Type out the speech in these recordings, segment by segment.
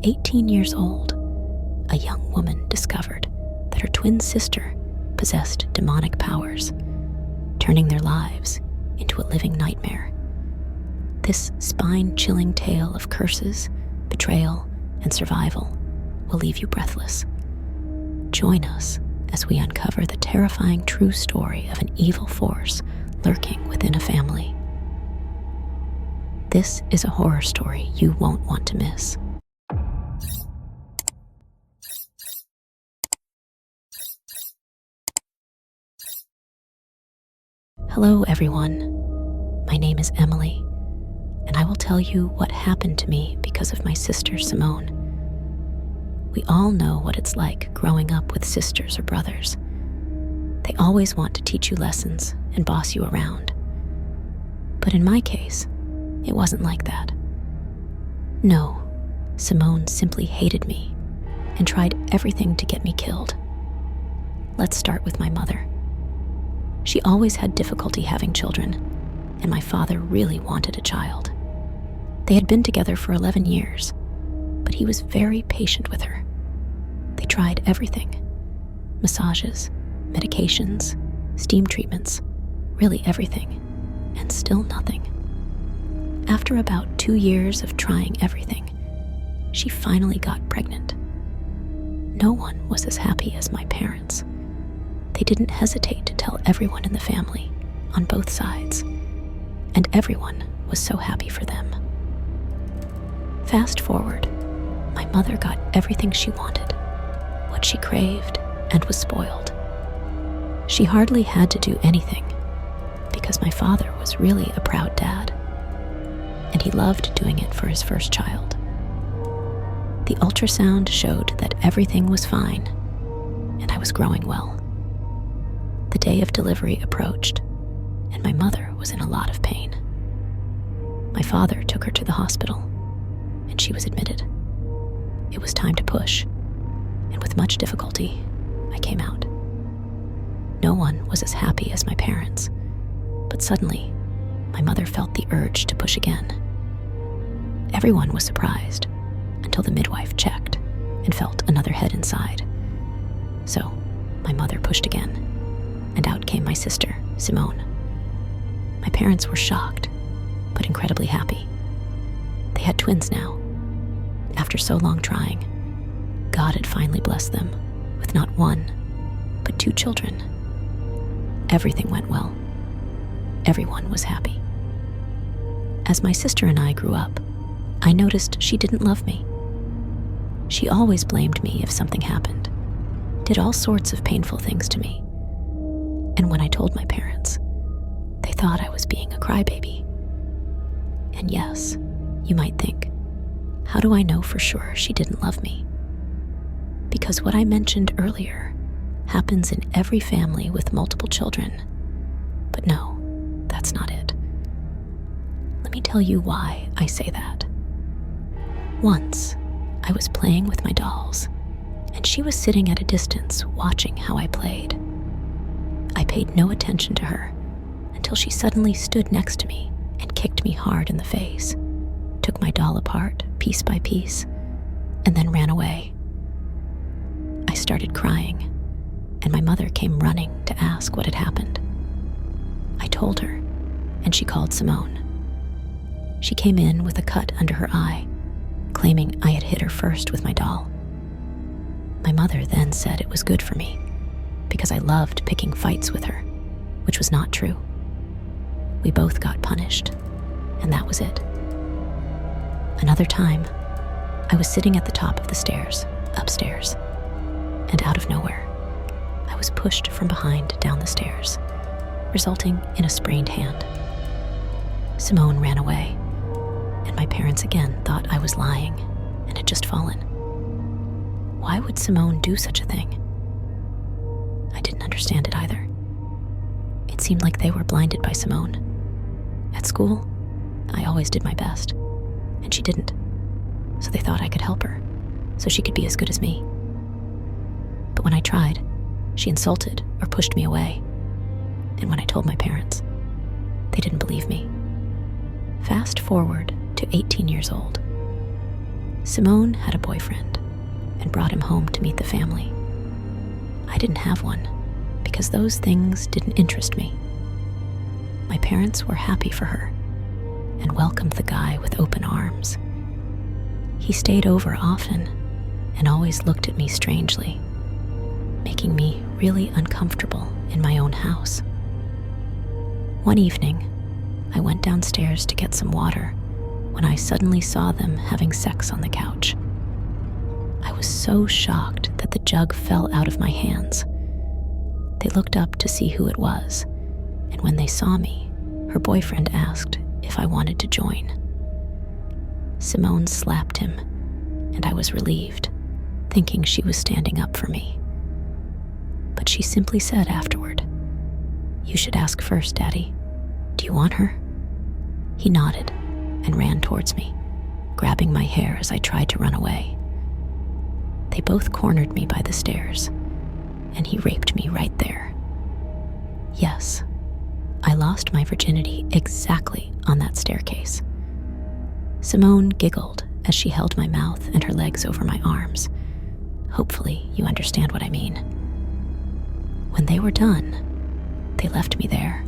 18 years old, a young woman discovered that her twin sister possessed demonic powers, turning their lives into a living nightmare. This spine-chilling tale of curses, betrayal, and survival will leave you breathless. Join us as we uncover the terrifying true story of an evil force lurking within a family. This is a horror story you won't want to miss. Hello, everyone. My name is Emily, and I will tell you what happened to me because of my sister Simone. We all know what it's like growing up with sisters or brothers. They always want to teach you lessons and boss you around. But in my case, it wasn't like that. No, Simone simply hated me and tried everything to get me killed. Let's start with my mother. She always had difficulty having children, and my father really wanted a child. They had been together for 11 years, but he was very patient with her. They tried everything: massages, medications, steam treatments, really everything, and still nothing. After about 2 years of trying everything, she finally got pregnant. No one was as happy as my parents. They didn't hesitate to tell everyone in the family, on both sides, and everyone was so happy for them. Fast forward, my mother got everything she wanted, what she craved, and was spoiled. She hardly had to do anything because my father was really a proud dad, and he loved doing it for his first child. The ultrasound showed that everything was fine, and I was growing well. The day of delivery approached, and my mother was in a lot of pain. My father took her to the hospital, and she was admitted. It was time to push, and with much difficulty, I came out. No one was as happy as my parents, but suddenly, my mother felt the urge to push again. Everyone was surprised until the midwife checked and felt another head inside. So, my mother pushed again, and out came my sister, Simone. My parents were shocked, but incredibly happy. They had twins now. After so long trying, God had finally blessed them with not one, but 2 children. Everything went well. Everyone was happy. As my sister and I grew up, I noticed she didn't love me. She always blamed me if something happened, did all sorts of painful things to me. And when I told my parents, they thought I was being a crybaby. And yes, you might think, how do I know for sure she didn't love me? Because what I mentioned earlier happens in every family with multiple children. But no, that's not it. Let me tell you why I say that. Once, I was playing with my dolls, and she was sitting at a distance watching how I played. I paid no attention to her until she suddenly stood next to me and kicked me hard in the face, took my doll apart piece by piece, and then ran away. I started crying, and my mother came running to ask what had happened. I told her, and she called Simone. She came in with a cut under her eye, claiming I had hit her first with my doll. My mother then said it was good for me, because I loved picking fights with her, which was not true. We both got punished, and that was it. Another time, I was sitting at the top of the stairs, upstairs, and out of nowhere, I was pushed from behind down the stairs, resulting in a sprained hand. Simone ran away, and my parents again thought I was lying and had just fallen. Why would Simone do such a thing? I didn't understand it either. It seemed like they were blinded by Simone. At school, I always did my best, and she didn't. So they thought I could help her, so she could be as good as me. But when I tried, she insulted or pushed me away. And when I told my parents, they didn't believe me. Fast forward to 18 years old. Simone had a boyfriend and brought him home to meet the family. I didn't have one because those things didn't interest me. My parents were happy for her and welcomed the guy with open arms. He stayed over often and always looked at me strangely, making me really uncomfortable in my own house. One evening, I went downstairs to get some water when I suddenly saw them having sex on the couch. I was so shocked that the jug fell out of my hands. They looked up to see who it was, and when they saw me, her boyfriend asked if I wanted to join. Simone slapped him, and I was relieved, thinking she was standing up for me. But she simply said afterward, "You should ask first, Daddy. Do you want her?" He nodded and ran towards me, grabbing my hair as I tried to run away. They both cornered me by the stairs, and he raped me right there. Yes, I lost my virginity exactly on that staircase. Simone giggled as she held my mouth and her legs over my arms. Hopefully you understand what I mean. When they were done, they left me there,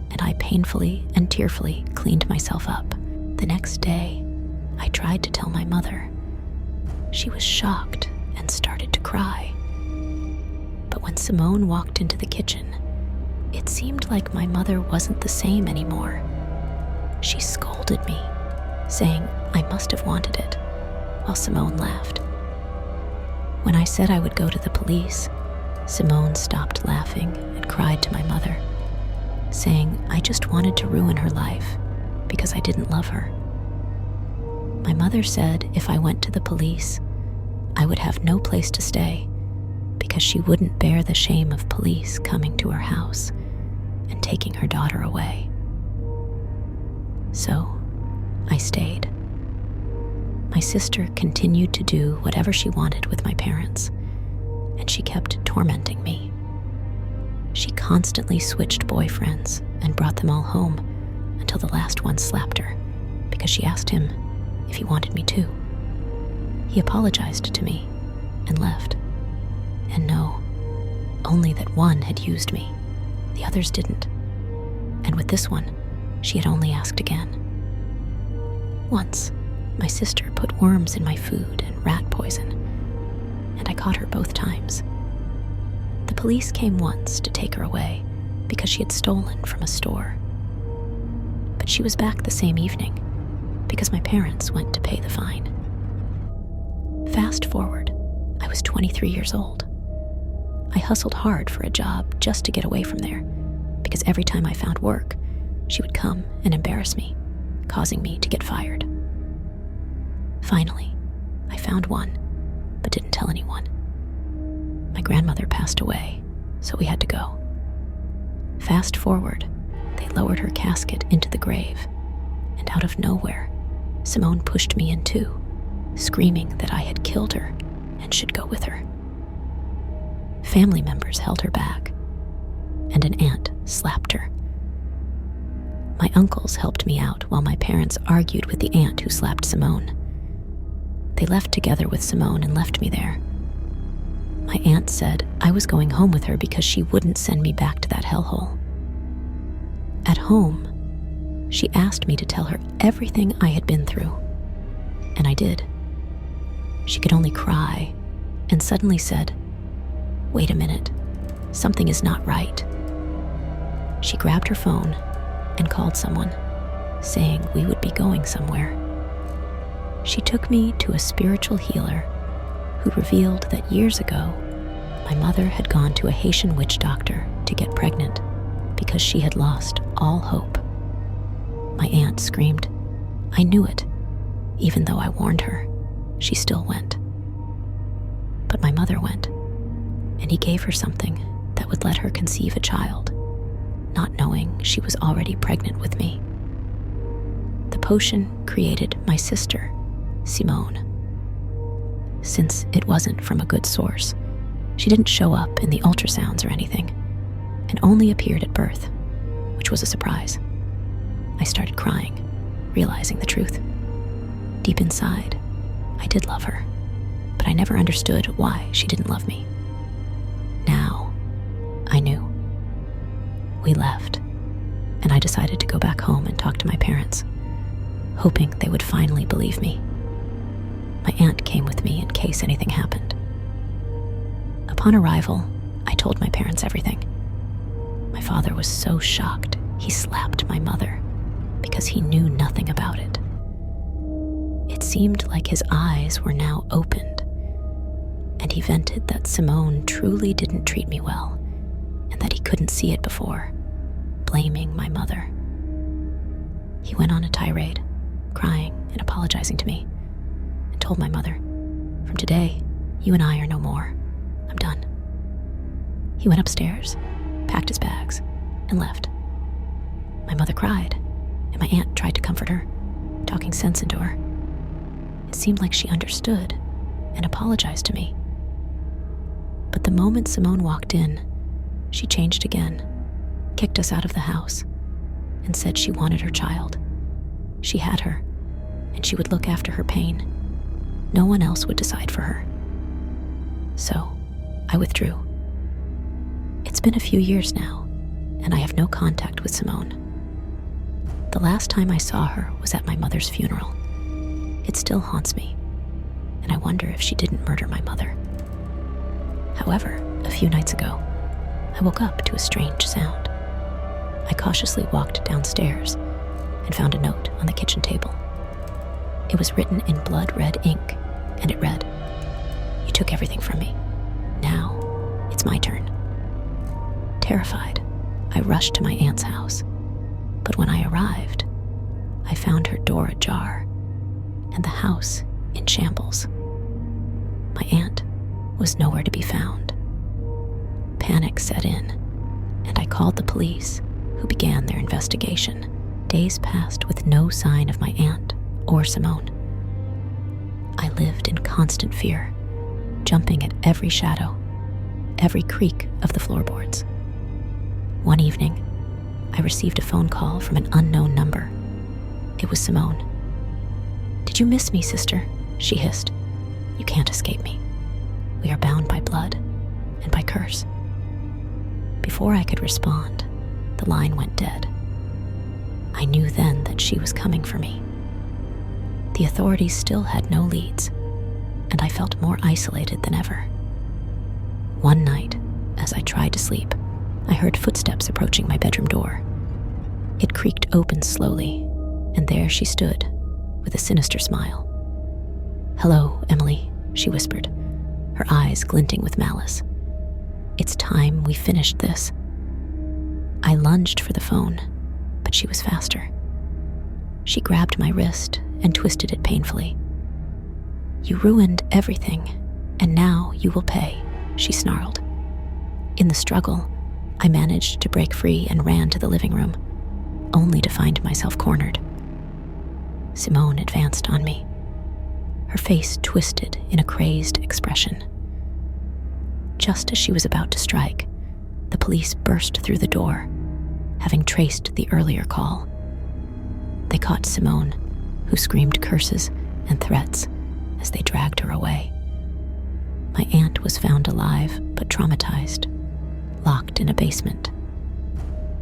and I painfully and tearfully cleaned myself up. The next day, I tried to tell my mother. She was shocked and started to cry. But when Simone walked into the kitchen, it seemed like my mother wasn't the same anymore. She scolded me, saying I must have wanted it, while Simone laughed. When I said I would go to the police, Simone stopped laughing and cried to my mother, saying I just wanted to ruin her life because I didn't love her. My mother said if I went to the police, I would have no place to stay because she wouldn't bear the shame of police coming to her house and taking her daughter away. So I stayed. My sister continued to do whatever she wanted with my parents, and she kept tormenting me. She constantly switched boyfriends and brought them all home until the last one slapped her because she asked him if he wanted me too. He apologized to me and left. And no, only that one had used me. The others didn't. And with this one, she had only asked again. Once, my sister put worms in my food and rat poison, and I caught her both times. The police came once to take her away because she had stolen from a store. But she was back the same evening because my parents went to pay the fine. Fast forward, I was 23 years old. I hustled hard for a job just to get away from there because every time I found work, she would come and embarrass me, causing me to get fired. Finally, I found one, but didn't tell anyone. My grandmother passed away, so we had to go. Fast forward, they lowered her casket into the grave, and out of nowhere, Simone pushed me in too, screaming that I had killed her and should go with her. Family members held her back, and an aunt slapped her. My uncles helped me out while my parents argued with the aunt who slapped Simone. They left together with Simone and left me there. My aunt said I was going home with her because she wouldn't send me back to that hellhole. At home, she asked me to tell her everything I had been through, and I did. She could only cry and suddenly said, "Wait a minute, something is not right." She grabbed her phone and called someone, saying we would be going somewhere. She took me to a spiritual healer who revealed that years ago, my mother had gone to a Haitian witch doctor to get pregnant because she had lost all hope. My aunt screamed, "I knew it." Even though I warned her, she still went. But my mother went, and he gave her something that would let her conceive a child, not knowing she was already pregnant with me. The potion created my sister, Simone. Since it wasn't from a good source, she didn't show up in the ultrasounds or anything, and only appeared at birth, which was a surprise. I started crying, realizing the truth. Deep inside, I did love her, but I never understood why she didn't love me. Now, I knew. We left, and I decided to go back home and talk to my parents, hoping they would finally believe me. My aunt came with me in case anything happened. Upon arrival, I told my parents everything. My father was so shocked, he slapped my mother because he knew nothing about it. It seemed like his eyes were now opened, and he vented that Simone truly didn't treat me well and that he couldn't see it before, blaming my mother. He went on a tirade, crying and apologizing to me, and told my mother, "From today, you and I are no more. I'm done." He went upstairs, packed his bags, and left. My mother cried, and my aunt tried to comfort her, talking sense into her. It seemed like she understood and apologized to me. But the moment Simone walked in, she changed again, kicked us out of the house, and said she wanted her child. She had her, and she would look after her pain. No one else would decide for her. So, I withdrew. It's been a few years now, and I have no contact with Simone. The last time I saw her was at my mother's funeral. It still haunts me, and I wonder if she didn't murder my mother. However, a few nights ago, I woke up to a strange sound. I cautiously walked downstairs and found a note on the kitchen table. It was written in blood-red ink, and it read, "You took everything from me. Now, it's my turn." Terrified, I rushed to my aunt's house, but when I arrived, I found her door ajar and the house in shambles. My aunt was nowhere to be found. Panic set in, and I called the police, who began their investigation. Days passed with no sign of my aunt or Simone. I lived in constant fear, jumping at every shadow, every creak of the floorboards. One evening, I received a phone call from an unknown number. It was Simone. "Did you miss me, sister?" she hissed. "You can't escape me. We are bound by blood and by curse." Before I could respond, the line went dead. I knew then that she was coming for me. The authorities still had no leads, and I felt more isolated than ever. One night, as I tried to sleep, I heard footsteps approaching my bedroom door. It creaked open slowly, and there she stood, with a sinister smile. "Hello, Emily," she whispered, her eyes glinting with malice. "It's time we finished this." I lunged for the phone, but she was faster. She grabbed my wrist and twisted it painfully. "You ruined everything, and now you will pay," she snarled. In the struggle, I managed to break free and ran to the living room, only to find myself cornered. Simone advanced on me, her face twisted in a crazed expression. Just as she was about to strike, the police burst through the door, having traced the earlier call. They caught Simone, who screamed curses and threats as they dragged her away. My aunt was found alive but traumatized, locked in a basement.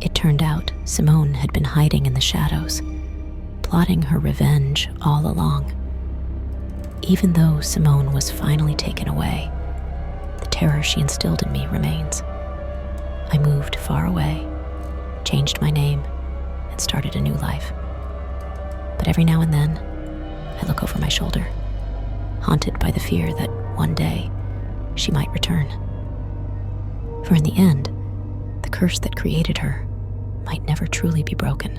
It turned out Simone had been hiding in the shadows, plotting her revenge all along. Even though Simone was finally taken away, the terror she instilled in me remains. I moved far away, changed my name, and started a new life. But every now and then, I look over my shoulder, haunted by the fear that one day she might return. For in the end, the curse that created her might never truly be broken.